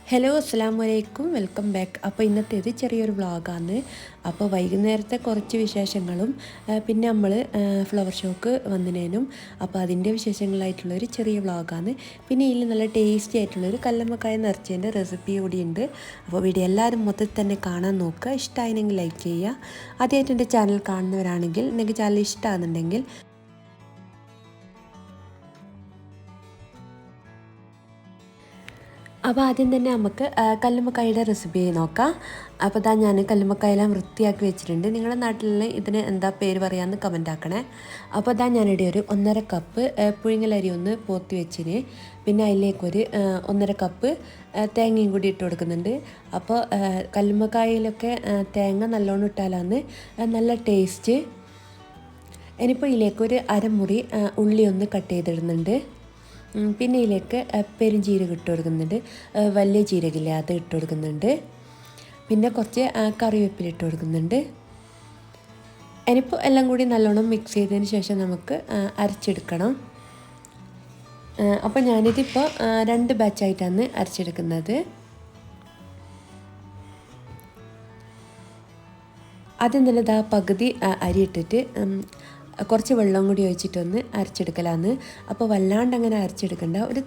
Hello അസ്സലാമു അലൈക്കും welcome back. അപ്പോൾ ഇന്നത്തേത് ചെറിയൊരു വ്ളോഗാണ്. അപ്പോൾ വൈകുന്നേരത്തെ കുറച്ച് വിശേഷങ്ങളും പിന്നെ നമ്മൾ ഫ്ലവർ ഷോക്ക് വന്നതിനും അപ്പോൾ അതിൻ്റെ വിശേഷങ്ങളായിട്ടുള്ളൊരു ചെറിയ വ്ളോഗാണ്. പിന്നെ ഇതിൽ നല്ല ടേസ്റ്റി ആയിട്ടുള്ളൊരു കല്ലമ്മക്കായ നിറച്ചതിൻ്റെ റെസിപ്പി കൂടിയുണ്ട്. അപ്പോൾ വീഡിയോ എല്ലാവരും മൊത്തത്തിൽ തന്നെ കാണാൻ നോക്കുക. ഇഷ്ടമായിരുന്നെങ്കിൽ ലൈക്ക് ചെയ്യുക. ആദ്യമായിട്ട് എൻ്റെ ചാനൽ കാണുന്നവരാണെങ്കിൽ നിങ്ങൾക്ക് ചാനൽ ഇഷ്ടമാകുന്നുണ്ടെങ്കിൽ അപ്പോൾ ആദ്യം തന്നെ നമുക്ക് കല്ലുമ്മക്കായുടെ റെസിപ്പി നോക്കാം. അപ്പോൾ ഞാൻ കല്ലുമ്മക്കായെല്ലാം വൃത്തിയാക്കി വെച്ചിട്ടുണ്ട്. നിങ്ങളുടെ നാട്ടിൽ ഇതിന് എന്താ പേര് പറയാമെന്ന് കമൻ്റ് ആക്കണേ. അപ്പോൾ ഞാനിവിടെ ഒരു 1.5 കപ്പ് പുഴുങ്ങലരി ഒന്ന് പോത്തി വെച്ചിന്. പിന്നെ അതിലേക്കൊരു 1.5 കപ്പ് തേങ്ങയും കൂടി ഇട്ട് കൊടുക്കുന്നുണ്ട്. അപ്പോൾ കല്ലുമ്മക്കായയിലൊക്കെ തേങ്ങ നല്ലോണം ഇട്ടാലാണ് നല്ല ടേസ്റ്റ്. ഇനിയിപ്പോൾ ഇതിലേക്കൊരു അരമുറി ഉള്ളി ഒന്ന് കട്ട് ചെയ്തിടുന്നുണ്ട്. പിന്നെ ഇതിലേക്ക് പെരുംജീരകം ഇട്ട് കൊടുക്കുന്നുണ്ട്. വലിയ ജീരകമില്ല അത് ഇട്ട് കൊടുക്കുന്നുണ്ട്. പിന്നെ കുറച്ച് കറിവേപ്പില ഇട്ട് കൊടുക്കുന്നുണ്ട്. ഇനിയിപ്പോൾ എല്ലാം കൂടി നല്ലോണം മിക്സ് ചെയ്തതിന് ശേഷം നമുക്ക് അരച്ചെടുക്കണം. അപ്പോൾ ഞാനിതിപ്പോൾ 2 ബാച്ചായിട്ടാണ് അരച്ചെടുക്കുന്നത്. ആദ്യം തന്നെ പകുതി അരി ഇട്ടിട്ട് കുറച്ച് വെള്ളം കൂടി ഒഴിച്ചിട്ടൊന്ന് അരച്ചെടുക്കലാന്ന്. അപ്പോൾ വല്ലാണ്ട് അങ്ങനെ അരച്ചെടുക്കണ്ട, ഒരു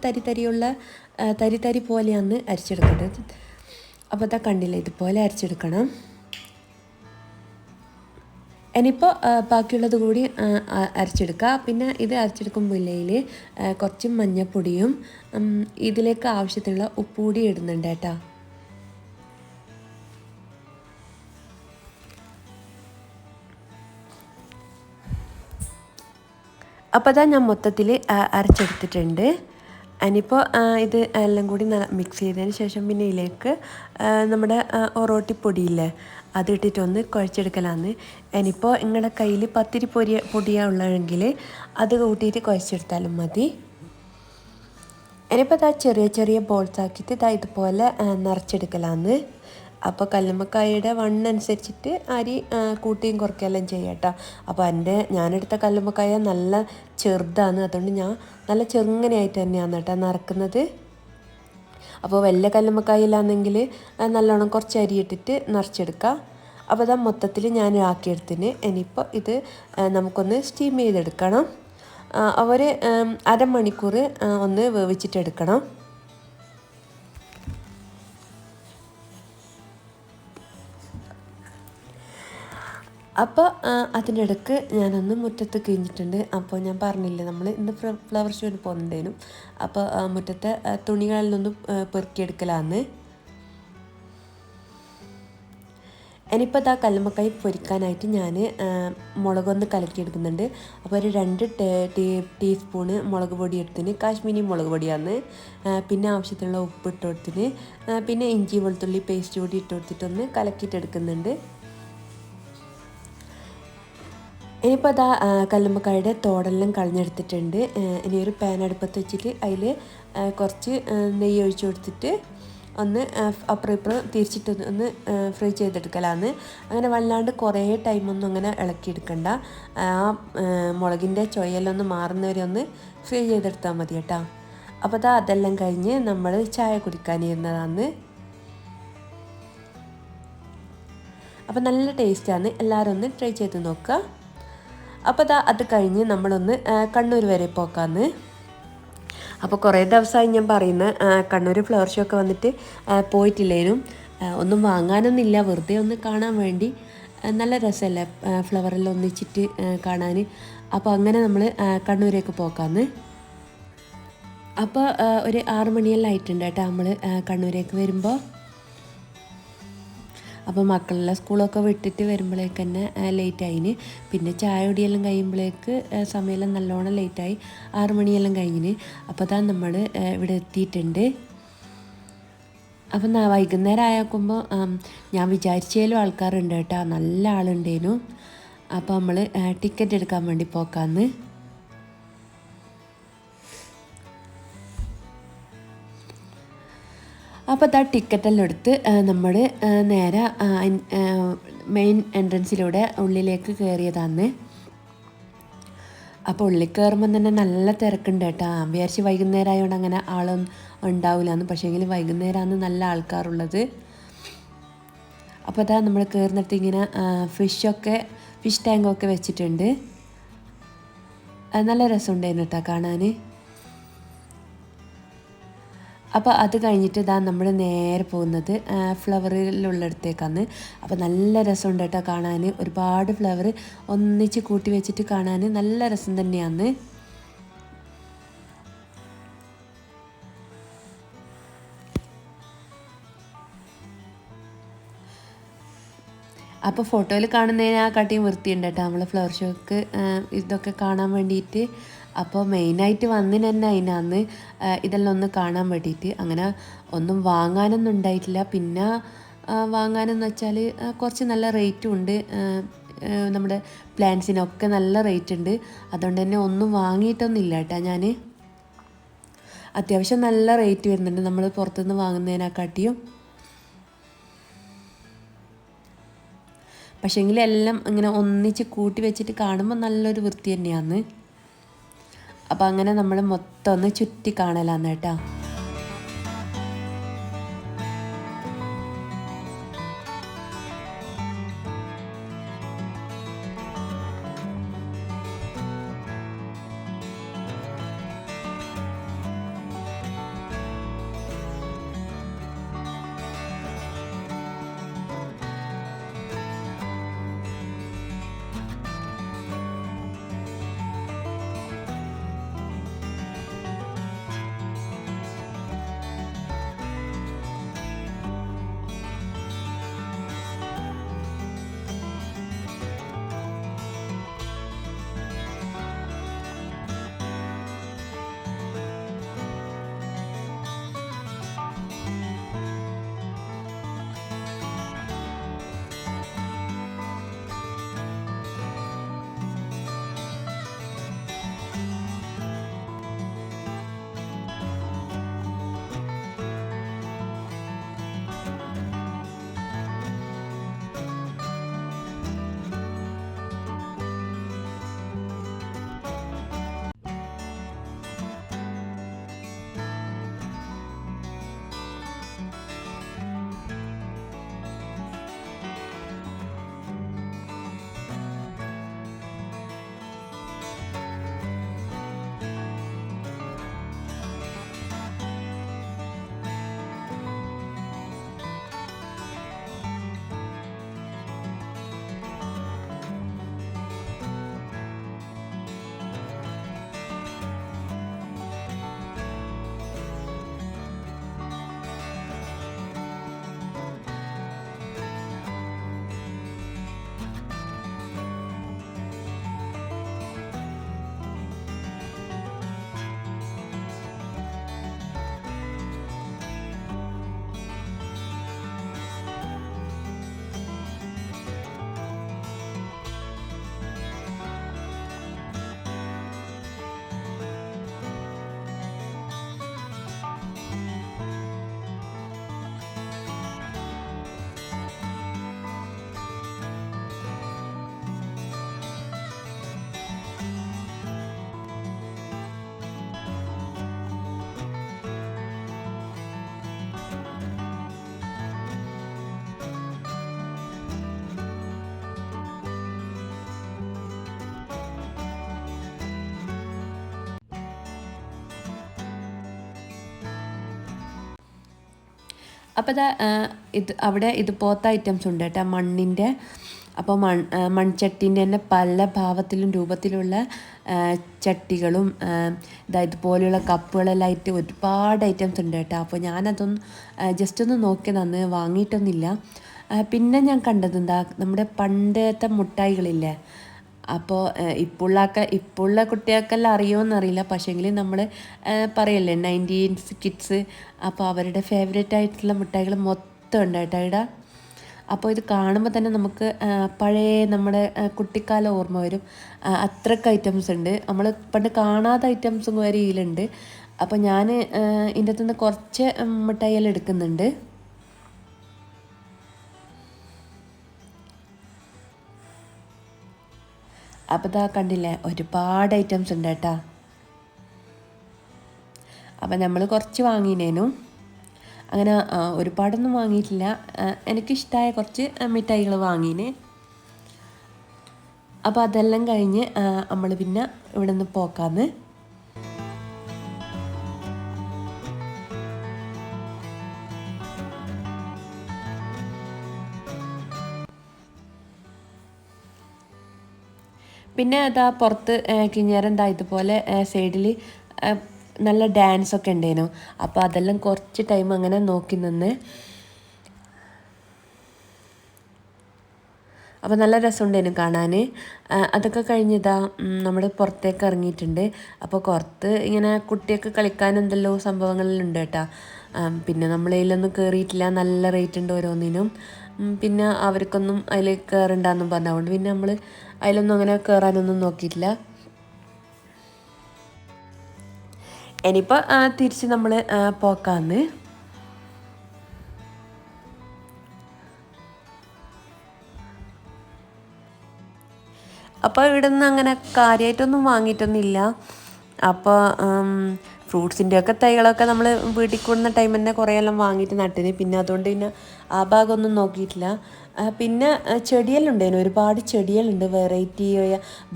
തരി പോലെയാണ് അരച്ചെടുക്കേണ്ടത്. അപ്പോൾ കണ്ടില്ല, ഇതുപോലെ അരച്ചെടുക്കണം. ഇനിയിപ്പോൾ ബാക്കിയുള്ളത് കൂടി അരച്ചെടുക്കുക. പിന്നെ ഇത് അരച്ചെടുക്കുമ്പോൾ കുറച്ച് മഞ്ഞൾപ്പൊടിയും ഇതിലേക്ക് ആവശ്യത്തിനുള്ള ഉപ്പ് കൂടി ഇടുന്നുണ്ട് കേട്ടോ. അപ്പോൾ ഞാൻ മൊത്തത്തിൽ അരച്ചെടുത്തിട്ടുണ്ട്. ഇനിയിപ്പോൾ ഇത് എല്ലാം കൂടി മിക്സ് ചെയ്തതിന് ശേഷം പിന്നെ ഇതിലേക്ക് നമ്മുടെ ഒറോട്ടിപ്പൊടിയില്ലേ അത് ഇട്ടിട്ടൊന്ന് കുഴച്ചെടുക്കലാന്ന്. ഇനിയിപ്പോൾ നിങ്ങളുടെ കയ്യിൽ പത്തിരി പൊടിയാണ് ഉള്ളതെങ്കിൽ അത് കൂട്ടിയിട്ട് കുഴച്ചെടുത്താലും മതി. ഇനിയിപ്പോൾ ചെറിയ ചെറിയ ബോൾസ് ആക്കിയിട്ട് ഇതുപോലെ നിറച്ചെടുക്കലാന്ന്. അപ്പോൾ കല്ലുമ്മക്കായയുടെ വണ്ണനുസരിച്ചിട്ട് അരി കൂട്ടിയും കുറയ്ക്കെല്ലാം ചെയ്യാം കേട്ടോ. അപ്പോൾ ഞാനെടുത്ത കല്ലുമ്മക്കായ നല്ല ചെറുതാണ്, അതുകൊണ്ട് ഞാൻ നല്ല ചെറുങ്ങനെയായിട്ട് തന്നെയാണ് കേട്ടോ നിറക്കുന്നത്. അപ്പോൾ വലിയ കല്ലുമ്മക്കായിലാണെങ്കിൽ നല്ലോണം കുറച്ച് അരി ഇട്ടിട്ട് നിറച്ചെടുക്കുക. അപ്പോൾ മൊത്തത്തിൽ ഞാൻ ആക്കിയെടുത്തിന്. ഇനിയിപ്പോൾ ഇത് നമുക്കൊന്ന് സ്റ്റീം ചെയ്തെടുക്കണം. ഒരു അരമണിക്കൂർ ഒന്ന് വേവിച്ചിട്ടെടുക്കണം. അപ്പോൾ അതിനിടയ്ക്ക് ഞാനൊന്ന് മുറ്റത്ത് കഴിഞ്ഞിട്ടുണ്ട്. അപ്പോൾ ഞാൻ പറഞ്ഞില്ലേ നമ്മൾ ഇന്ന് ഫ്ലവർ ഷോന് പോകുന്നുണ്ടേനും. അപ്പോൾ മുറ്റത്തെ തുണികളിലൊന്ന് പെറുക്കിയെടുക്കലാന്ന്. ഇനിയിപ്പോൾ കല്ലുമ്മക്കായ് പൊരിക്കാനായിട്ട് ഞാൻ മുളകൊന്ന് കലക്കിയെടുക്കുന്നുണ്ട്. അപ്പോൾ ഒരു 2 ടീസ്പൂണ് മുളക് പൊടി എടുത്തിന്, കാശ്മീരി മുളക് പൊടിയാണ്. പിന്നെ ആവശ്യത്തിനുള്ള ഉപ്പ് ഇട്ട് കൊടുത്തിന്. പിന്നെ ഇഞ്ചി വെളുത്തുള്ളി പേസ്റ്റ് കൂടി ഇട്ട് കൊടുത്തിട്ടൊന്ന് കലക്കിയിട്ടെടുക്കുന്നുണ്ട്. ഇനിയിപ്പോൾ കല്ലുമ്മക്കായുടെ തോടെല്ലാം കളഞ്ഞെടുത്തിട്ടുണ്ട്. ഇനി ഒരു പാൻ അടുപ്പത്ത് വെച്ചിട്ട് അതിൽ കുറച്ച് നെയ്യ് ഒഴിച്ച് കൊടുത്തിട്ട് ഒന്ന് അപ്പുറം ഇപ്പുറം തിരിച്ചിട്ട് ഒന്ന് ഫ്രൈ ചെയ്തെടുക്കലാന്ന്. അങ്ങനെ വല്ലാണ്ട് കുറേ ടൈമൊന്നും അങ്ങനെ ഇളക്കിയെടുക്കണ്ട. ആ മുളകിൻ്റെ ചൊയെല്ലാം ഒന്ന് മാറുന്നവരെ ഒന്ന് ഫ്രൈ ചെയ്തെടുത്താൽ മതി കേട്ടോ. അപ്പോൾ അതെല്ലാം കഴിഞ്ഞ് നമ്മൾ ചായ കുടിക്കാനിരുന്നതാണ്. അപ്പോൾ നല്ല ടേസ്റ്റാണ്, എല്ലാവരും ഒന്ന് ട്രൈ ചെയ്ത് നോക്കുക. അപ്പോൾ അത് കഴിഞ്ഞ് നമ്മളൊന്ന് കണ്ണൂർ വരെ പോക്കാന്ന്. അപ്പോൾ കുറേ ദിവസമായി ഞാൻ പറയുന്ന കണ്ണൂർ ഫ്ലവർ ഷോ ഒക്കെ വന്നിട്ട് പോയിട്ടില്ലേനും. ഒന്നും വാങ്ങാനൊന്നുമില്ല, വെറുതെ ഒന്ന് കാണാൻ വേണ്ടി. നല്ല രസമല്ലേ ഫ്ലവറെല്ലാം ഒന്നിച്ചിട്ട് കാണാൻ. അപ്പോൾ അങ്ങനെ നമ്മൾ കണ്ണൂരേക്ക് പോക്കാന്ന്. അപ്പോൾ ഒരു 6 മണിയെല്ലാം ആയിട്ടുണ്ട് കേട്ടോ നമ്മൾ കണ്ണൂരേക്ക് വരുമ്പോൾ. അപ്പോൾ മക്കളെല്ലാം സ്കൂളൊക്കെ വിട്ടിട്ട് വരുമ്പോഴേക്ക് തന്നെ ലേറ്റായിന്. പിന്നെ ചായ കുടിയെല്ലാം കഴിയുമ്പോഴേക്ക് സമയമെല്ലാം നല്ലോണം ലേറ്റായി. 6 മണിയെല്ലാം കഴിഞ്ഞിന്. അപ്പോൾ നമ്മൾ ഇവിടെ എത്തിയിട്ടുണ്ട്. അപ്പം വൈകുന്നേരം ആയാക്കുമ്പോൾ ഞാൻ വിചാരിച്ചാലും ആൾക്കാരുണ്ട് കേട്ടോ, നല്ല ആളുണ്ടേനു. അപ്പോൾ നമ്മൾ ടിക്കറ്റ് എടുക്കാൻ വേണ്ടി പോക്കാന്ന്. അപ്പോൾ ടിക്കറ്റെല്ലാം എടുത്ത് നമ്മൾ നേരെ മെയിൻ എൻട്രൻസിലൂടെ ഉള്ളിലേക്ക് കയറിയതാണ്. അപ്പോൾ ഉള്ളിൽ കയറുമ്പം തന്നെ നല്ല തിരക്കുണ്ട് കേട്ടോ. വിചാരിച്ച് വൈകുന്നേരം ആയതുകൊണ്ട് അങ്ങനെ ഉണ്ടാവില്ല എന്ന്. പക്ഷേങ്കിൽ വൈകുന്നേരമാണ് നല്ല ആൾക്കാരുള്ളത്. അപ്പോൾ അതാ നമ്മൾ കയറുന്നിടത്ത് ഇങ്ങനെ ഫിഷ് ടാങ്കൊക്കെ വെച്ചിട്ടുണ്ട്. നല്ല രസമുണ്ടായിരുന്നു കേട്ടോ കാണാൻ. അപ്പോൾ അത് കഴിഞ്ഞിട്ട് ഇതാ നമ്മൾ നേരെ പോകുന്നത് ഫ്ലവറിലുള്ളിടത്തേക്കാണ്. അപ്പോൾ നല്ല രസമുണ്ട് കേട്ടോ കാണാൻ. ഒരുപാട് ഫ്ലവർ ഒന്നിച്ച് കൂട്ടി വെച്ചിട്ട് കാണാൻ നല്ല രസം തന്നെയാണ്. അപ്പോൾ ഫോട്ടോയിൽ കാണുന്നതിനെക്കാട്ടിയും വൃത്തിയുണ്ട് കേട്ടോ നമ്മൾ ഫ്ലവർ ഷോക്ക് ഇതൊക്കെ കാണാൻ വേണ്ടിയിട്ട്. അപ്പോൾ മെയിനായിട്ട് വന്നിന് തന്നെ അതിനാന്ന് ഇതെല്ലാം ഒന്ന് കാണാൻ വേണ്ടിയിട്ട്. അങ്ങനെ ഒന്നും വാങ്ങാനൊന്നും ഉണ്ടായിട്ടില്ല. പിന്നെ വാങ്ങാനെന്ന് വെച്ചാൽ കുറച്ച് നല്ല റേറ്റും ഉണ്ട്. നമ്മുടെ പ്ലാന്റ്സിനൊക്കെ നല്ല റേറ്റ് ഉണ്ട്. അതുകൊണ്ട് തന്നെ ഒന്നും വാങ്ങിയിട്ടൊന്നും ഇല്ല കേട്ടോ ഞാൻ. അത്യാവശ്യം നല്ല റേറ്റ് വരുന്നുണ്ട് നമ്മൾ പുറത്തുനിന്ന് വാങ്ങുന്നതിനെക്കാട്ടിയും. പക്ഷേങ്കിൽ എല്ലാം ഇങ്ങനെ ഒന്നിച്ച് കൂട്ടി വെച്ചിട്ട് കാണുമ്പോൾ നല്ലൊരു വൃത്തി തന്നെയാണ്. അപ്പോൾ അങ്ങനെ നമ്മൾ മൊത്തം ഒന്ന് ചുറ്റി കാണലാന്ന് കേട്ടോ. അപ്പോൾ അവിടെ ഇതുപോലത്തെ ഐറ്റംസ് ഉണ്ട് കേട്ടോ മണ്ണിൻ്റെ. അപ്പോൾ മൺചട്ടീൻ്റെ തന്നെ പല ഭാവത്തിലും രൂപത്തിലുള്ള ചട്ടികളും ഇതുപോലെയുള്ള കപ്പുകളെല്ലാം ആയിട്ട് ഒരുപാട് ഐറ്റംസ് ഉണ്ട് കേട്ടോ. അപ്പോൾ ഞാനതൊന്ന് ജസ്റ്റ് ഒന്ന് നോക്കിയതാണ്, വാങ്ങിയിട്ടൊന്നുമില്ല. പിന്നെ ഞാൻ കണ്ടത് നമ്മുടെ പണ്ടത്തെ മുട്ടായികളില്ലേ, അപ്പോൾ ഇപ്പോഴുള്ള കുട്ടികൾക്കെല്ലാം അറിയുമെന്നറിയില്ല. പക്ഷേങ്കിൽ നമ്മൾ പറയല്ലേ 90s കിഡ്സ്, അപ്പോൾ അവരുടെ ഫേവറേറ്റ് ആയിട്ടുള്ള മിഠായികൾ മൊത്തം ഉണ്ട് കേട്ടോ ഇവിടെ. അപ്പോൾ ഇത് കാണുമ്പോൾ തന്നെ നമുക്ക് പഴയ നമ്മുടെ കുട്ടിക്കാലം ഓർമ്മ വരും. അത്രയ്ക്ക് ഐറ്റംസ് ഉണ്ട്. നമ്മൾ പണ്ട് കാണാത്ത ഐറ്റംസും വരെ ഇതിലുണ്ട്. അപ്പോൾ ഞാൻ ഇതിൻ്റെ അകത്തുനിന്ന് കുറച്ച് മിഠായിയെല്ലാം എടുക്കുന്നുണ്ട്. അപ്പോൾ കണ്ടില്ലേ, ഒരുപാട് ഐറ്റംസ് ഉണ്ട് കേട്ടോ. അപ്പോൾ നമ്മൾ കുറച്ച് വാങ്ങിനേനു. അങ്ങനെ ഒരുപാടൊന്നും വാങ്ങിയിട്ടില്ല. എനിക്കിഷ്ടമായ കുറച്ച് മിഠായികൾ വാങ്ങീന്. അപ്പോൾ അതെല്ലാം കഴിഞ്ഞ് നമ്മൾ പിന്നെ ഇവിടെ നിന്ന് പോക്കാന്ന്. പിന്നെ അതാ പുറത്ത് കിഞ്ഞേരം എന്താ ഇതുപോലെ സൈഡിൽ നല്ല ഡാൻസൊക്കെ ഉണ്ടായിരുന്നു. അപ്പോൾ അതെല്ലാം കുറച്ച് ടൈം അങ്ങനെ നോക്കി നിന്ന്. അപ്പോൾ നല്ല രസമുണ്ടായിരുന്നു കാണാൻ. അതൊക്കെ കഴിഞ്ഞിതാ നമ്മൾ പുറത്തേക്ക് ഇറങ്ങിയിട്ടുണ്ട്. അപ്പോൾ പുറത്ത് ഇങ്ങനെ കുട്ടിയൊക്കെ കളിക്കാൻ എന്തെല്ലോ സംഭവങ്ങളിലുണ്ട് കേട്ടോ. പിന്നെ നമ്മളതിലൊന്നും കയറിയിട്ടില്ല, നല്ല റേറ്റ് ഉണ്ട് ഓരോന്നിനും. പിന്നെ അവർക്കൊന്നും അതിൽ കയറണ്ടെന്നും പറഞ്ഞതുകൊണ്ട് പിന്നെ നമ്മൾ അതിലൊന്നും അങ്ങനെ കയറാനൊന്നും നോക്കിയിട്ടില്ല. ഇനിയിപ്പോൾ തിരിച്ച് നമ്മൾ പോക്കാന്ന്. അപ്പോൾ ഇവിടെ നിന്ന് അങ്ങനെ കാര്യമായിട്ടൊന്നും വാങ്ങിയിട്ടൊന്നുമില്ല. അപ്പോൾ ഫ്രൂട്ട്സിൻ്റെയൊക്കെ തൈകളൊക്കെ നമ്മൾ വീട്ടിൽ കൂടുന്ന ടൈം തന്നെ കുറേയെല്ലാം വാങ്ങിയിട്ട് നട്ടിന്. പിന്നെ അതുകൊണ്ട് പിന്നെ ആ ഭാഗമൊന്നും നോക്കിയിട്ടില്ല. പിന്നെ ചെടിയെല്ലാം ഉണ്ടായിരുന്നു, ഒരുപാട് ചെടികളുണ്ട്. വെറൈറ്റി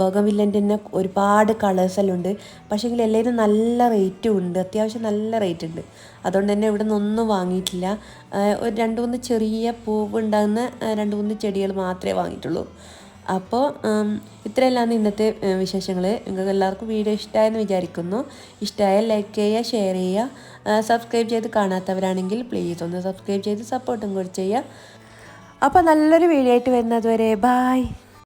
ബോഗൺവില്ലേൻ്റെ തന്നെ ഒരുപാട് കളേഴ്സെല്ലാം ഉണ്ട്. പക്ഷേങ്കിൽ എല്ലാവരും നല്ല റേറ്റും ഉണ്ട്, അത്യാവശ്യം നല്ല റേറ്റ് ഉണ്ട്. അതുകൊണ്ട് തന്നെ ഇവിടെ നിന്നൊന്നും വാങ്ങിയിട്ടില്ല. ഒരു 2-3 ചെറിയ പൂവ് ഉണ്ടാകുന്ന 2-3 ചെടികൾ മാത്രമേ വാങ്ങിയിട്ടുള്ളൂ. അപ്പോൾ ഇത്രയെല്ലാം ഇന്നത്തെ വിശേഷങ്ങൾ. നിങ്ങൾക്ക് എല്ലാവർക്കും വീഡിയോ ഇഷ്ടമായെന്ന് വിചാരിക്കുന്നു. ഇഷ്ടമായാൽ ലൈക്ക് ചെയ്യുക, ഷെയർ ചെയ്യുക. സബ്സ്ക്രൈബ് ചെയ്ത് കാണാത്തവരാണെങ്കിൽ പ്ലീസ് ഒന്ന് സബ്സ്ക്രൈബ് ചെയ്ത് സപ്പോർട്ടും കൂടി ചെയ്യുക. അപ്പോൾ നല്ലൊരു വീഡിയോ ആയിട്ട് വരുന്നത് വരെ ബായ്.